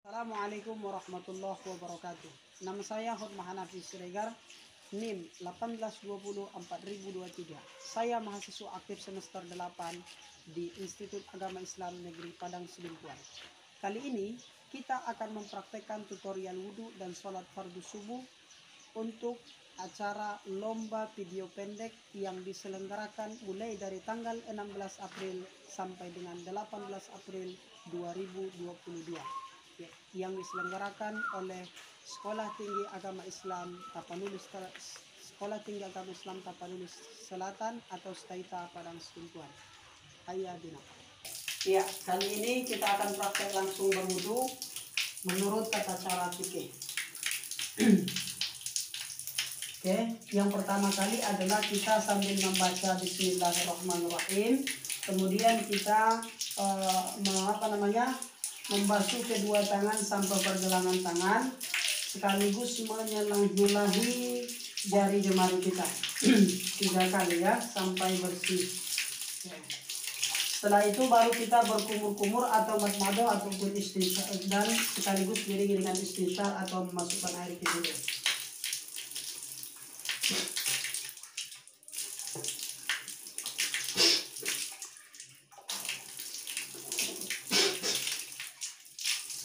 Assalamualaikum warahmatullahi wabarakatuh. Nama saya Hotma Hanafi Siregar, NIM 18204023. Saya mahasiswa aktif semester 8 di Institut Agama Islam Negeri Padang Sidimpuan. Kali ini kita akan mempraktekkan tutorial wudhu dan sholat fardu subuh untuk acara lomba video pendek yang diselenggarakan mulai dari tanggal 16 April sampai dengan 18 April 2022 yang diselenggarakan oleh Sekolah Tinggi Agama Islam Tapanulus Selatan atau STAITA Padang Sidimpuan. Hayya bina. Ya, kali ini kita akan praktek langsung berwudu menurut tata cara fikih. Oke, yang pertama kali adalah kita sambil membaca Bismillahirrahmanirrahim, kemudian kita membasuh kedua tangan sampai pergelangan tangan, sekaligus menyelahi jari jemari kita 3 kali ya sampai bersih. Setelah itu baru kita berkumur-kumur atau madmadoh ataupun istinsyaq, dan sekaligus diiringi dengan istinsyaq atau memasukkan air ke hidung.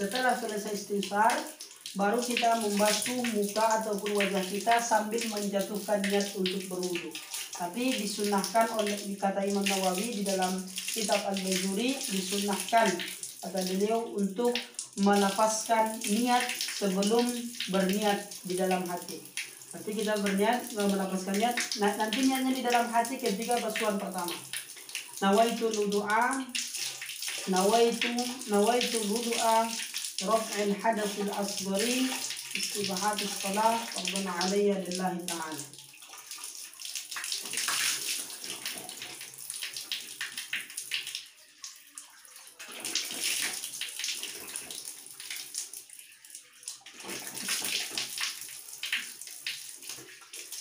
Setelah selesai istinsyaq, baru kita membasuh muka ataupun wajah kita sambil menjatuhkan niat untuk berwudu. Tapi disunahkan oleh kata Imam Nawawi di dalam kitab Al-Baijuri, disunahkan kata beliau untuk melafazkan niat sebelum berniat di dalam hati. Berarti kita berniat melafazkan niat, nanti niatnya di dalam hati ketika basuhan pertama. Nawaitu wudu'a raf'il hadatsil asghari istibahatus shalah fardun 'alayya lillahi ta'ala.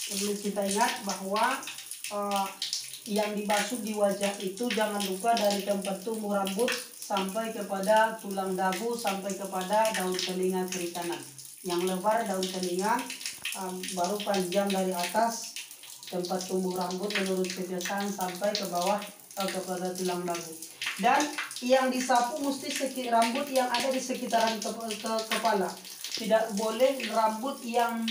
Perlu kita ingat bahwa yang dibasuh di wajah itu jangan lupa dari tempat tumbuh rambut sampai kepada tulang dagu sampai kepada daun telinga kiri kanan. Yang lebar daun telinga, baru panjang dari atas tempat tumbuh rambut menurut kebiasaan sampai ke bawah kepada tulang dagu. Dan yang disapu mesti rambut yang ada di sekitaran kepala. Tidak boleh rambut yang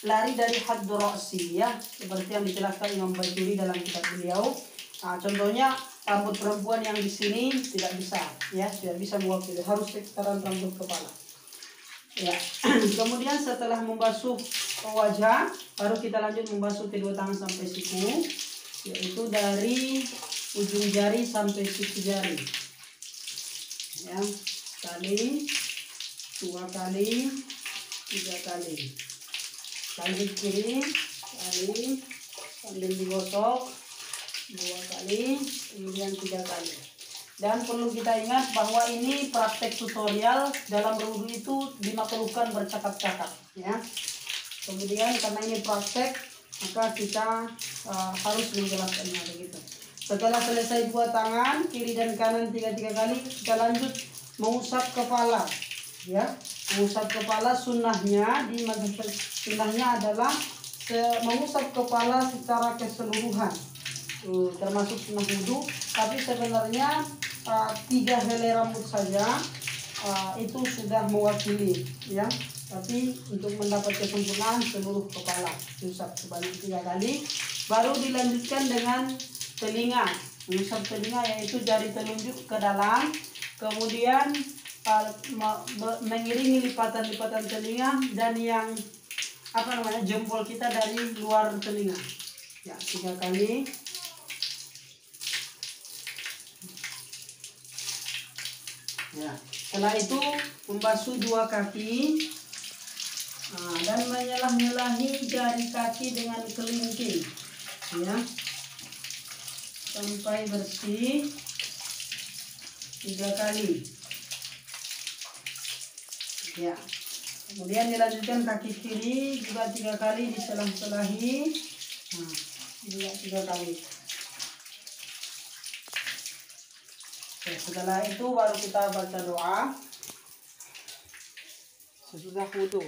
lari dari haddu ra'si ya, seperti yang dijelaskan Imam Baijuri dalam kitab beliau. Contohnya rambut perempuan yang di sini tidak bisa ya, tidak bisa mewakili, harus sekitaran rambut kepala. Ya. Kemudian setelah membasuh wajah, baru kita lanjut membasuh kedua tangan sampai siku, yaitu dari ujung jari sampai siku jari. Ya, sekali, 2 kali, 3 kali. Lanjut kiri, kali, sambil digosok 2 kali, kemudian 3 kali. Dan perlu kita ingat bahwa ini praktek tutorial, dalam berwudu itu dimakruhkan bercakap-cakap ya. Kemudian karena ini praktek, maka kita harus menjelaskannya begitu. Setelah selesai 2 tangan, kiri dan kanan 3 kali, kita lanjut mengusap kepala ya. Mengusap kepala sunnahnya adalah mengusap kepala secara keseluruhan, termasuk sunnah wudu. Tapi sebenarnya 3 helai rambut saja itu sudah mewakili ya. Tapi untuk mendapat kesempurnaan seluruh kepala diusap sebanyak 3 kali. Baru dilanjutkan dengan telinga, mengusap telinga, yaitu jari telunjuk ke dalam, kemudian mengiringi lipatan-lipatan telinga dan yang jempol kita dari luar telinga ya, 3 kali. Ya, setelah itu membasuh 2 kaki dan menyelah-nyelahi jari kaki dengan kelingking ya sampai bersih 3 kali. Ya, kemudian dilanjutkan kaki kiri juga 3 kali diselah-selahi, juga 3 kali. Oke, setelah itu baru kita baca doa. sesudah wudu.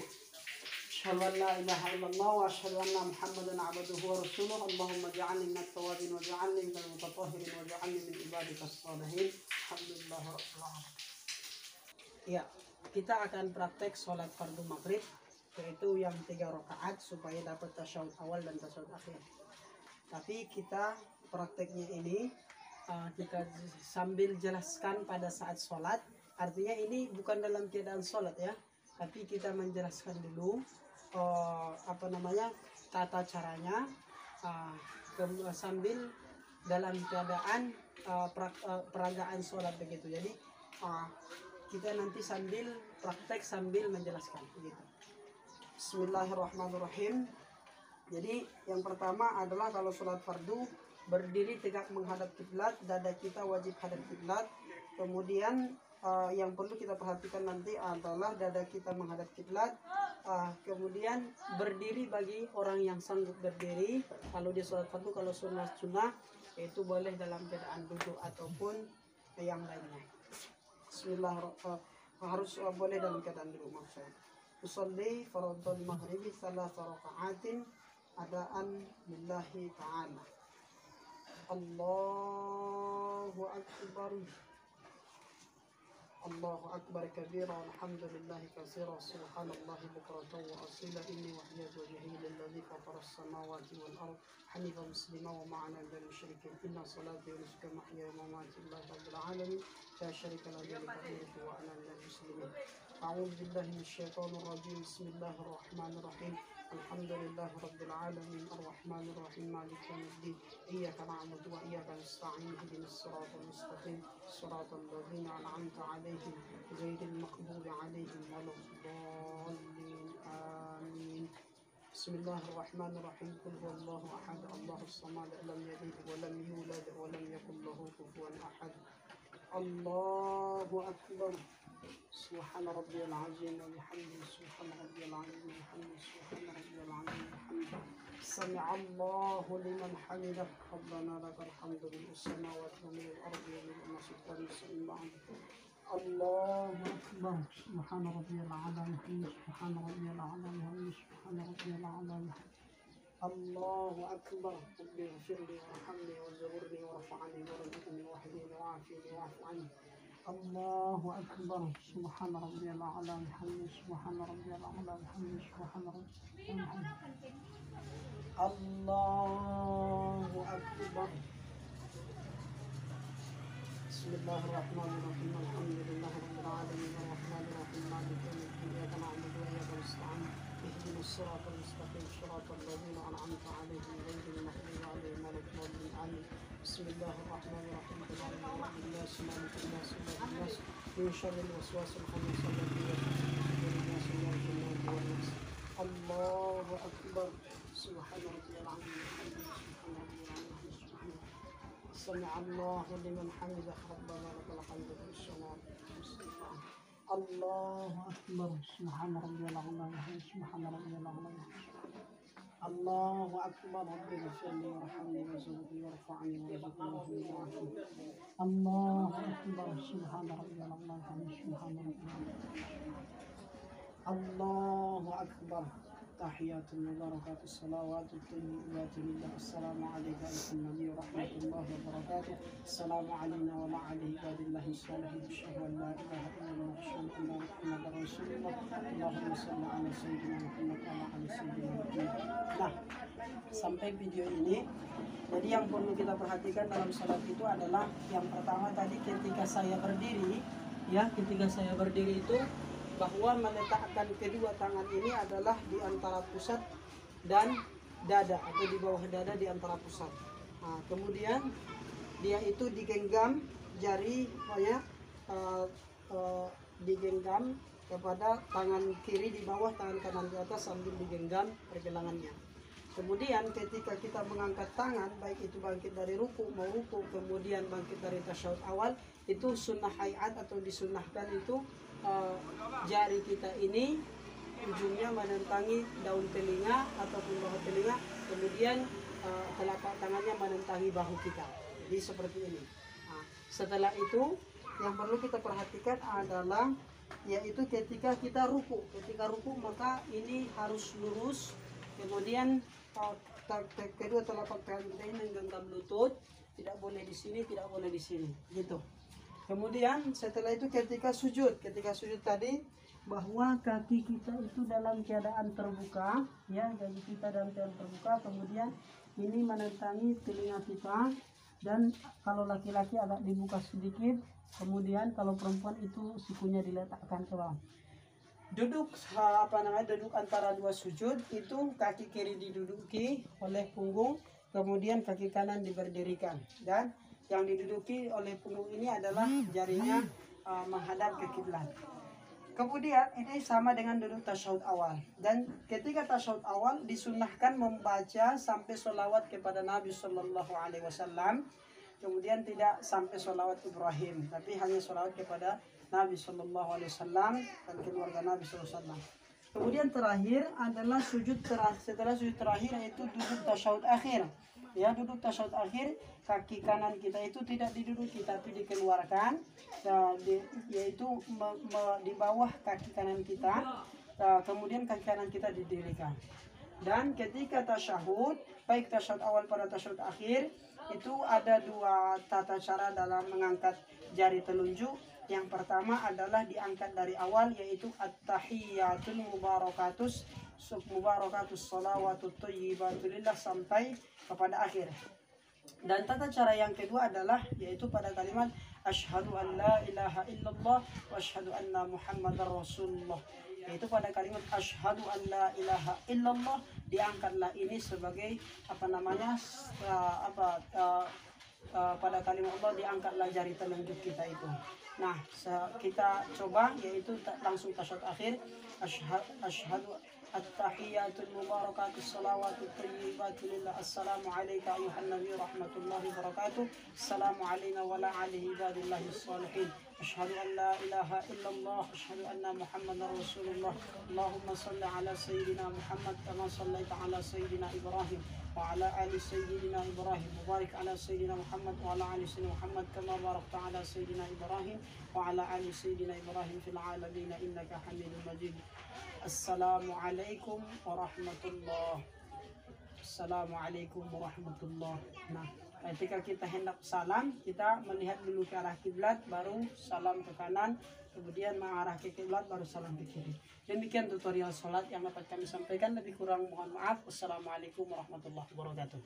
Asyhadu an la ilaha illallah wa asyhadu anna Muhammadan abduhu wa rasuluh. Allahumma ja'alni minat tawabin wa ja'alni minal mutatahhirin wa ja'alni min ibadikas shalihin. Alhamdulillah rabbil alamin. Ya, kita akan praktek sholat fardu maghrib, yaitu yang 3 rakaat supaya dapat tasyahud awal dan tasyahud akhir. Tapi kita prakteknya ini kita sambil jelaskan pada saat sholat. Artinya ini bukan dalam keadaan sholat ya, tapi kita menjelaskan dulu tata caranya sambil dalam keadaan peragaan sholat begitu. Jadi kita nanti sambil praktek sambil menjelaskan begitu. Bismillahirrahmanirrahim. Jadi yang pertama adalah kalau sholat fardu, berdiri tegak menghadap kiblat, dada kita wajib hadap kiblat. Kemudian yang perlu kita perhatikan nanti adalah dada kita menghadap kiblat. Kemudian berdiri bagi orang yang sanggup berdiri. Kalau di sholat fardu, kalau sunnah itu boleh dalam keadaan duduk ataupun yang lainnya. Bismillahirrahmanirrahim. Harus boleh dalam keadaan duduk maksudnya. Usolli fardhul maghribi 3 raka'atin adaan lillahi ta'ala. Allahu akbar. Allahu akbar kabira walhamdulillahi katsira subhanallahi bukratan wa asila inni wahyatu wajhi lilladzi fatara as-samawati wal ard hanifan muslima wa ma'ana minal musyrikin inna salati wa nusuki wa mahyaya wa mamati lillahi rabbil alamin la syarika lahu wa ana minal muslimin. A'udzu billahi minasyaitonir rajim. Bismillahirrahmanirrahim. Alhamdulillahi rabbil alamin arrahmanir rahim maliki yaumiddin iyyaka na'budu wa iyyaka nasta'in ihdinas siratal mustaqim siratal ladzina an'amta 'alaihim ghairil maghdubi 'alaihim waladdallin amin. Bismillahirrahmanirrahim. Qul huwallahu ahad Allahus samad lam yalid wa lam yulad wa lam yakul lahu kufuwan ahad. Allahu akbar. Subhana rabbiyal azim wa bihamdihi subhana rabbiyal azim wa bihamdihi subhana rabbiyal azim wa bihamdihi. Sami'allahu liman hamidah. Rabbana lakal hamdu mil'us samawati wa mil'il ardi wa mil'u ma shi'ta min shay'in ba'd. Allahu akbar. Subhana rabbiyal a'la wa bihamdihi subhana rabbiyal a'la wa bihamdihi subhana rabbiyal a'la wa bihamdihi. Allahu akbar. Rabbi ighfirli warhamni wajburni warfa'ni warzuqni wahdini wa'afini wa'fu 'anni. Allahu akbar. Subhana rabbiyal a'la wa bihamdihi subhana rabbiyal a'la wa bihamdihi subhana rabbiyal a'la. Allahu akbar. Bismillahirrahmanirrahim. Alhamdulillahi rabbil alamin arrahmanir rahim maliki yaumiddin iyyaka na'budu wa iyyaka nasta'in ihdinas siratal mustaqim siratal ladzina an'amta 'alaihim ghairil maghdubi 'alaihim waladdallin amin. Bismillahirrahmanirrahim. Alhamdulillahi malikin nas ilahin nas min syarril waswasil khannas alladzi yuwaswisu fi sudurin nas wal nas. Allahu akbar. Subhana rabbiyal 'azim wa bihamdihi subhana rabbiyal 'azim subhana. Sami'allahu liman hamidah. Rabbana lakal hamdu fis samawati wal ardi. Allahu akbar. Subhana rabbiyal 'azim wa bihamdihi subhana rabbiyal 'azim. Allahu akbar. Rabbi ighfirli warhamni warzuqni warfa'ni warzuqni wa'afini. Allahu akbar. Subhana rabbiyal 'azim wa bihamdihi subhana rabbiyal 'azim. Allahu akbar. Tahiyatul mubarakatus salawatul thayyibatu lillah. Assalamu alayka ayyuhan nabiy wa rahmatullahi wa barakatuh. Assalamu alayna wa ala ibadillahi sholihin. Asyhadu an la ilaha illallah wa asyhadu anna Muhammadar rasulullah. Allahumma shalli ala sayyidina Muhammad wa ala ali sayyidina Muhammad. Nah, sampai video ini, jadi yang perlu kita perhatikan dalam salat itu adalah yang pertama tadi ketika saya berdiri, ya, ketika saya berdiri itu bahwa meletakkan kedua tangan ini adalah di antara pusat dan dada atau di bawah dada di antara pusat. Nah, kemudian dia itu digenggam jari, digenggam kepada tangan kiri di bawah, tangan kanan di atas sambil digenggam pergelangannya. Kemudian ketika kita mengangkat tangan, baik itu bangkit dari ruku, mau ruku, kemudian bangkit dari tasyahud awal, itu sunnah hayat atau disunnahkan itu jari kita ini ujungnya menentangi daun telinga ataupun bawah telinga, kemudian telapak tangannya menentangi bahu kita. Jadi seperti ini. Nah, setelah itu yang perlu kita perhatikan adalah yaitu ketika kita ruku. Ketika ruku maka ini harus lurus. Kemudian kedua telapak tangan kita ini menggenggam lutut, tidak boleh di sini, tidak boleh di sini, gitu. Kemudian setelah itu ketika sujud tadi bahwa kaki kita itu dalam keadaan terbuka, ya, kaki kita dalam keadaan terbuka. Kemudian ini menentangi telinga kita, dan kalau laki-laki agak dibuka sedikit. Kemudian kalau perempuan itu sikunya diletakkan ke bawah. Duduk duduk antara dua sujud itu kaki kiri diduduki oleh punggung, kemudian kaki kanan diberdirikan, dan yang diduduki oleh punggung ini adalah jarinya menghadap ke kiblat. Kemudian ini sama dengan duduk tasyahud awal, dan ketika tasyahud awal disunahkan membaca sampai sholawat kepada Nabi Shallallahu Alaihi Wasallam. Kemudian tidak sampai sholawat Ibrahim, tapi hanya sholawat kepada Nabi Shallallahu Alaihi Wasallam dan keluarga Nabi Sallallahu Alaihi Wasallam. Kemudian terakhir adalah sujud terakhir. Setelah sujud terakhir yaitu duduk tasyahud akhir. Ya, duduk tasyahud akhir, kaki kanan kita itu tidak diduduki tapi dikeluarkan, yaitu di bawah kaki kanan kita. Kemudian kaki kanan kita didirikan. Dan ketika tasyahud, baik tasyahud awal pada tasyahud akhir, itu ada dua tata cara dalam mengangkat jari telunjuk. Yang pertama adalah diangkat dari awal, yaitu at-tahiyyatul mubarakatus sholawatut thayyibatulillah sampai kepada akhir. Dan tata cara yang kedua adalah yaitu pada kalimat asyhadu an la ilaha illallah wa asyhadu anna muhammadar rasulullah. Yaitu pada kalimat asyhadu an la ilaha illallah diangkatlah ini sebagai pada kalimat Allah diangkatlah jari telunjuk kita itu. Nah, kita coba yaitu langsung tasyahud akhir. Asyhadu at-tahiyyatul mubarakatus shalawatut thayyibatulillah. Assalamu alayka ayuhan nabiy rahmatullahi wabarakatuh. Assalamu alayna wa ala alihi ibadillahis shalihin. Asyhadu an la ilaha illallah, asyhadu anna muhammadar rasulullah. Allahumma shalli ala sayyidina Muhammad kama shallaita ala sayyidina Ibrahim wa ala ali sayyidina Ibrahim. Mubarak ala sayyidina Muhammad wa ala ali sayyidina Muhammad kama barakta ala sayyidina Ibrahim wa ala ali sayyidina Ibrahim fil alamin innaka Hamidum Majid. Assalamualaikum warahmatullahi. Assalamualaikum warahmatullahi. Nah, ketika kita hendak salam, kita melihat dulu ke arah kiblat, baru salam ke kanan, kemudian mengarah ke kiblat, baru salam ke kiri. Demikian tutorial sholat yang dapat kami sampaikan. Lebih kurang mohon maaf. Wassalamualaikum warahmatullahi wabarakatuh.